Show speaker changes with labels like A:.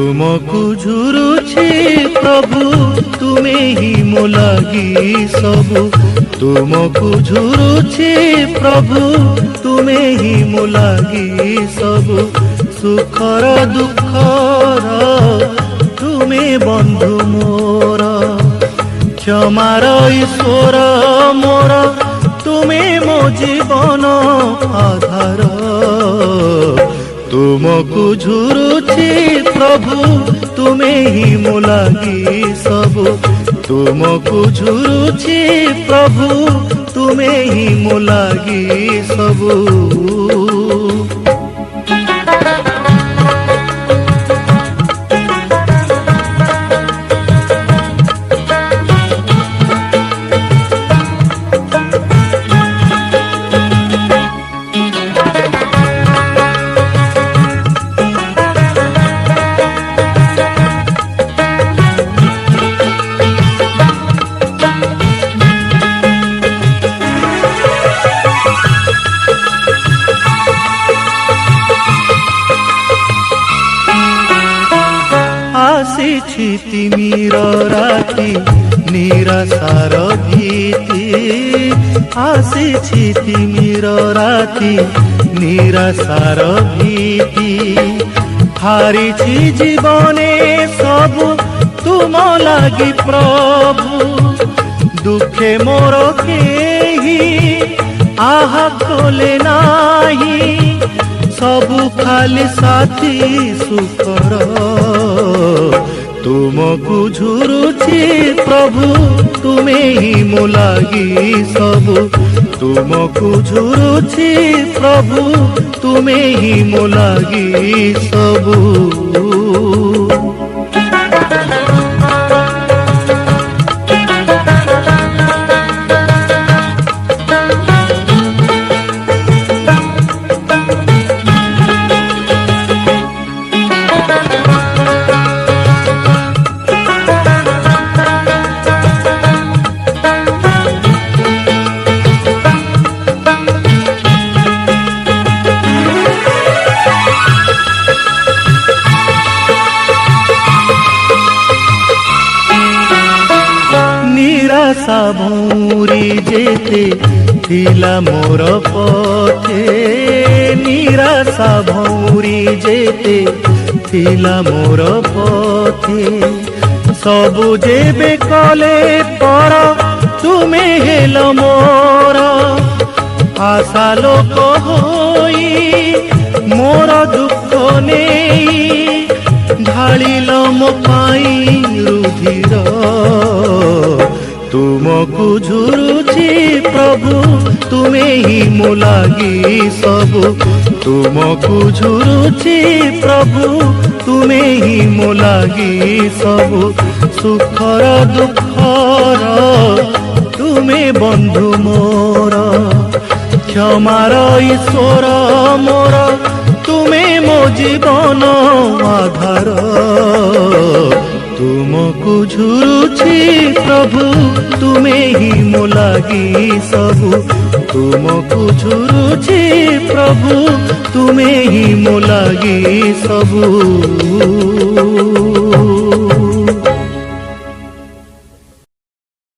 A: तुमको झुरुछे प्रभु तुमे ही मो लागी सबु तुमको झुरुछे प्रभु तुमे ही मो लागी सबु सुखर दुखर तुमे बंधु मोर क्षमार ईश्वर मोर तुमे मो जीवन आधार तुमको झुरुछे प्रभु तुमे ही मो लागी सबु तुमको झुरुछे प्रभु तुमे ही मो लागी सबु आसिछि तिमिर राति निराशार भीति आसिछि तिमिर राति निराशार भीति हारिछि जीवने सबु तुम लागी प्रभु दुखे मोर केही आहा कोले नाही सबु खाली साथी सुखर तुमको झुरुछे प्रभु तुमे ही मो लागी सबु तुमको झुरुछे प्रभु तुमे ही मो लागी सबु निराशा भौरी जेते थिला मोर पथे निराशा भौरी जेते थिला मोर पथे सबु जेबे कले पर तुमे हेल मोर आशा लोक होई मोर दुख नेई ढालिल मो पाई रुधिर तुमको झुरुछे प्रभु तुमे ही मो लागी सबु तुमको झुरुछे प्रभु तुमे ही मो लागी सबु सुखर दुखर तुमे बंधु मोर क्षमार ईश्वर मोर तुमे मो जीवन आधार तुमको झुरुछे प्रभु तुमे ही मो लागी सबु तुमको झुरुछे प्रभु तुमे ही मो लागी सबु।